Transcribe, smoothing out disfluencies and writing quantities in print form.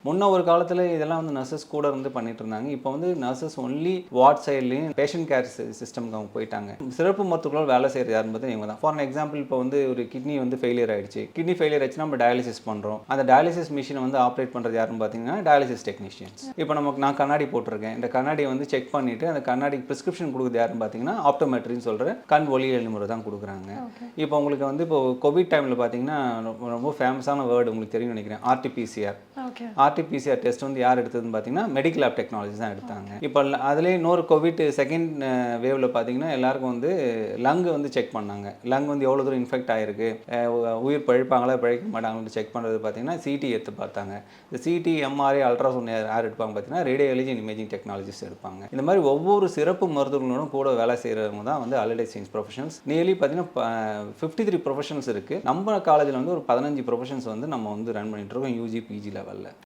முன்ன ஒரு காலத்தில் இதெல்லாம் வந்து நர்சஸ் கூட இருந்து பண்ணிட்டு இருந்தாங்க. இப்போ வந்து நர்சஸ் ஒன்லி வார்ட் சைட்லையும் பேஷண்ட் கேர் சிஸ்டம்க்கு அவங்க போயிட்டாங்க. சிறப்பு மருத்துவர்களோட வேலை செய்கிறது யாருன்னு பார்த்தா இவங்க தான். ஃபார் எக்ஸாம்பிள் இப்போ வந்து ஒரு கிட்னி வந்து ஃபெயிலியர் ஆயிடுச்சு. கிட்னி ஃபெயிலியர் ஆச்சுன்னா நம்ம டயாலிசிஸ் பண்ணுறோம். அந்த டயாலிசிஸ் மிஷினை வந்து ஆப்ரேட் பண்ணுறது யாருன்னு பார்த்தீங்கன்னா டயாலிசிஸ் டெக்னீஷியன்ஸ். இப்போ நான் கண்ணாடி போட்டிருக்கேன். இந்த கண்ணாடியை வந்து செக் பண்ணிட்டு அந்த கண்ணாடி ப்ரிஸ்கிரிப்ஷன் கொடுக்குறது யாருன்னு பார்த்தீங்கன்னா ஆப்டோமெட்ரின்னு சொல்கிற கண் ஒளியியல் முறை தான் கொடுக்குறாங்க. இப்போ உங்களுக்கு வந்து இப்போ கோவிட் டைமில் பார்த்தீங்கன்னா ரொம்ப ஃபேமஸான வேர்டு உங்களுக்கு தெரியும் நினைக்கிறேன், ஆர்டிபிசிஆர். ஆர்டிபிசிஆர் டெஸ்ட் வந்து யார் எடுத்ததுன்னு பார்த்தீங்கன்னா மெடிக்கல் லேப் டெக்னாலஜி தான் எடுத்தாங்க. இப்போ அதுலேயே இன்னொரு கோவிட் செகண்ட் வேவ்ல பார்த்தீங்கன்னா எல்லாருக்கும் வந்து லங் வந்து செக் பண்ணாங்க. லங் வந்து எவ்வளோ தூரம் இன்ஃபெக்ட் ஆகிருக்கு, உயிர் பழிப்பாங்களா பழிக்க மாட்டாங்கன்னு செக் பண்ணுறது பார்த்தீங்கன்னா சிடி எடுத்து பார்த்தாங்க. இந்த சிடி எம்ஆர்ஐ அல்ட்ராசவுண்ட் யார் எடுப்பாங்க பார்த்தீங்கன்னா ரேடியாலஜி அண்ட் இமேஜிங் டெக்னாலஜிஸ்ட் எடுப்பாங்க. இந்த மாதிரி ஒவ்வொரு சிறப்பு மருத்துவர்களோடும் கூட வேலை செய்கிறவங்க தான் வந்து அலைட் சயின்ஸ் ப்ரொஃபஷனல்ஸ். நியர்லி பார்த்தீங்கன்னா 53 ப்ரொஃபஷனல்ஸ் இருக்குது. நம்ம காலேஜில் வந்து ஒரு 15 ப்ரொஃபஷன்ஸ் வந்து நம்ம வந்து ரன் பண்ணிட்டு இருக்கோம் யூஜி பிஜி லெவலில்.